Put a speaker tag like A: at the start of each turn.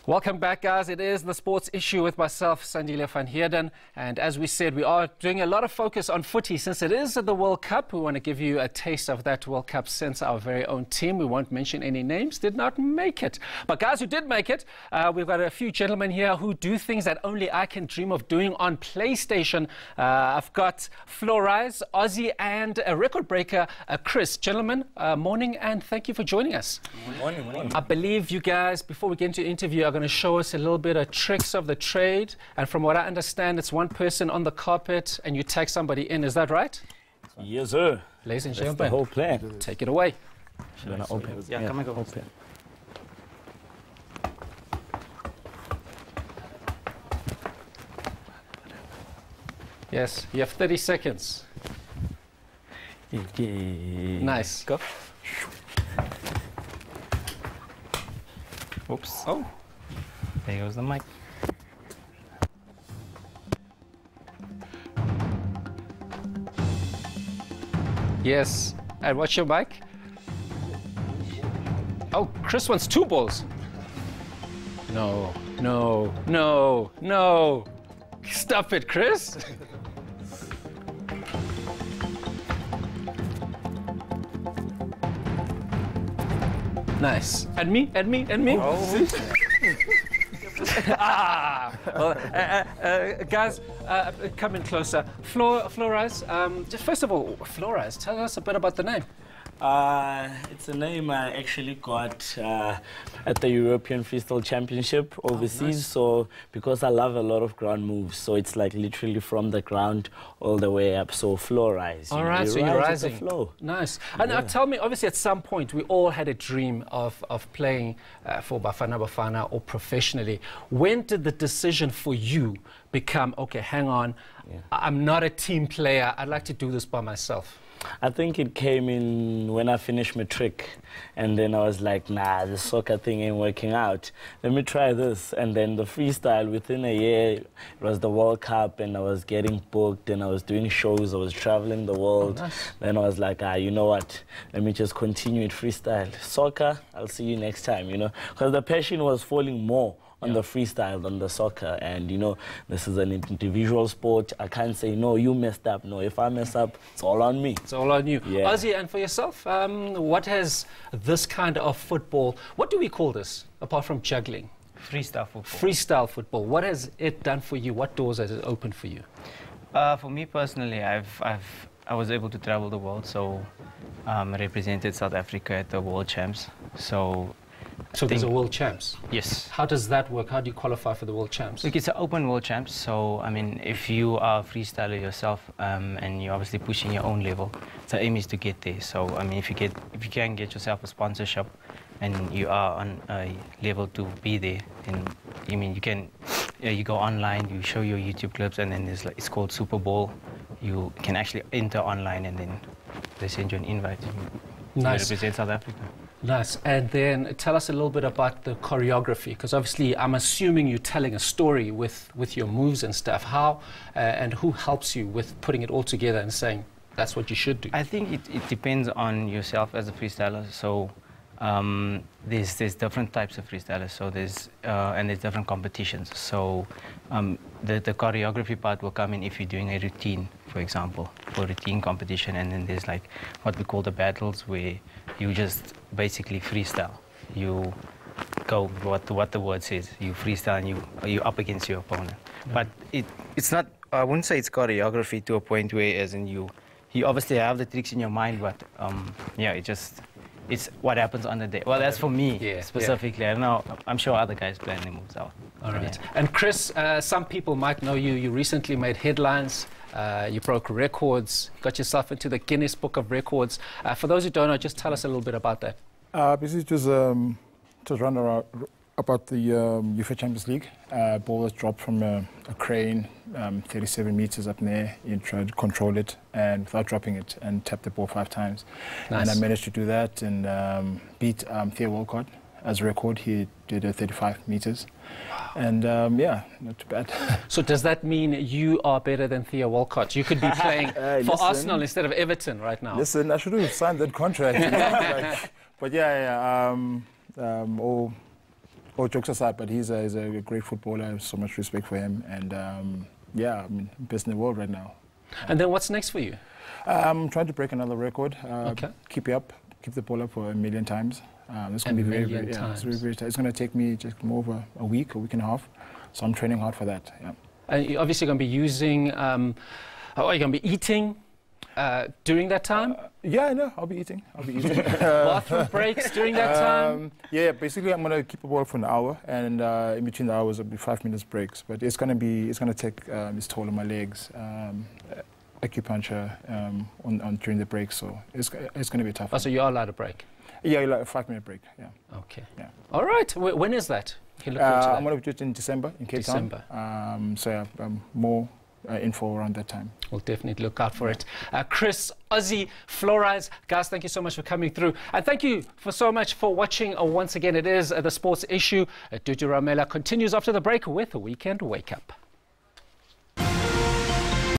A: Welcome back, guys. It is the Sports Issue with myself, Sandile van Heerden. And as we said, we are doing a lot of focus on footy since it is the World Cup. We want to give you a taste of that World Cup since our very own team, we won't mention any names, did not make it. But guys who did make it, we've got a few gentlemen here who do things that only I can dream of doing on PlayStation. I've got Flores, Aussie, and a record breaker, Chris. Gentlemen, morning, and thank you for joining us.
B: Morning.
A: I believe you guys, before we get into the interview, are going to show us a little bit of tricks of the trade. And from what I understand, it's one person on the carpet and you tag somebody in. Is that right?
B: Yes, sir.
A: Ladies and
B: That's
A: gentlemen,
B: the whole plan.
A: take it away.
B: You're gonna open.
C: Yeah, come and go.
B: Open.
A: Yes, you have 30 seconds. Nice.
C: Go. Oops. Oh. There goes the mic.
A: Yes. And what's your mic? Oh, Chris wants 2 balls. No. Stop it, Chris. Nice. And me?
C: Oh.
A: Well, guys, come in closer. Flores, just first of all, Flores, tell us a bit about the name.
B: It's a name I actually got at the European Freestyle Championship overseas.
A: Oh, nice.
B: So because I love a lot of ground moves, so it's like literally from the ground all the way up. So floor rise.
A: All right, so you're
B: rise with
A: rising.
B: the flow.
A: Nice. And now tell me, obviously at some point we all had a dream of playing for Bafana Bafana or professionally. When did the decision for you become, okay, hang on, I'm not a team player, I'd like to do this by myself?
B: I think it came in when I finished matric, and then I was like, nah, the soccer thing ain't working out. Let me try this. And then the freestyle, within a year, it was the World Cup, and I was getting booked, and I was doing shows, I was traveling the world.
A: Oh, nice.
B: Then I was like, you know what, let me just continue with freestyle. Soccer, I'll see you next time, you know, because the passion was falling more on the freestyle than the soccer. And you know, this is an individual sport. I can't say, no, you messed up. No, if I mess up, it's all on me.
A: It's all on you.
B: Yeah.
A: Ozzy, and for yourself, what has this kind of football, what do we call this, apart from juggling?
C: Freestyle football.
A: Freestyle football. What has it done for you? What doors has it opened for you?
C: For me personally, I was able to travel the world, so represented South Africa at the World Champs. So
A: there's a World Champs?
C: Yes.
A: How does that work? How do you qualify for the World Champs?
C: Look, it's an open World Champs, so I mean, if you are a freestyler yourself and you're obviously pushing your own level, the aim is to get there. So I mean, if you can get yourself a sponsorship and you are on a level to be there, then I mean, you go online, you show your YouTube clips, and then there's it's called Super Bowl. You can actually enter online, and then they send you an invite.
A: Nice.
C: To represent South Africa.
A: Nice. And then tell us a little bit about the choreography, because obviously I'm assuming you're telling a story with your moves and stuff. How and who helps you with putting it all together and saying that's what you should do?
C: I think it depends on yourself as a freestyler. So there's different types of freestylers. So there's different competitions. So the choreography part will come in if you're doing a routine, for example, for a routine competition. And then there's like what we call the battles, where you just basically freestyle. You go what the word says. You freestyle and you up against your opponent. But it's not. I wouldn't say it's choreography to a point where, as in you obviously have the tricks in your mind, but it's what happens on the day. Well, that's for me specifically. I don't know. I'm sure other guys plan their moves out.
A: All right. Yeah. And Chris, some people might know you. You recently made headlines. You broke records. Got yourself into the Guinness Book of Records. For those who don't know, just tell us a little bit about that.
D: Basically, it was run around about the UEFA Champions League. Ball was dropped from a crane, 37 meters up in the air. You tried to control it and without dropping it, and tapped the ball 5 times. Nice. And I managed to do that and beat Theo Walcott as a record. He did 35 meters. Wow. And yeah, not too bad.
A: So does that mean you are better than Theo Walcott? You could be playing for Arsenal instead of Everton right now.
D: Listen, I should have signed that contract. But yeah, all All jokes aside, but he's a great footballer. I have so much respect for him, and yeah, I mean, best in the world right now.
A: And then what's next for you?
D: I'm trying to break another record.
A: Okay.
D: Keep the ball up for 1 million times. It's going to be very, it's going to take me just more of a week and a half. So I'm training hard for that. Yeah.
A: And you're obviously going to be using. Are you going to be eating during that time?
D: Yeah, I know. I'll be eating.
A: Bathroom breaks during that time?
D: Yeah, basically I'm going to keep the ball for an hour, and in between the hours there'll be 5 minutes breaks. But it's going to take its toll on my legs. Acupuncture during the break, so it's going to be tough.
A: Oh, so you are allowed a break?
D: Yeah, like a 5-minute break. Yeah.
A: Okay.
D: Yeah.
A: All right. When is that? You can look forward to that.
D: I'm going to do it in December in Cape Town. So yeah, more info around that time.
A: We'll definitely look out for it. Chris, Aussie, Flores, guys, thank you so much for coming through. And thank you so much for watching. Once again, it is The Sports Issue. Dudu Ramela continues after the break with a Weekend Wake Up.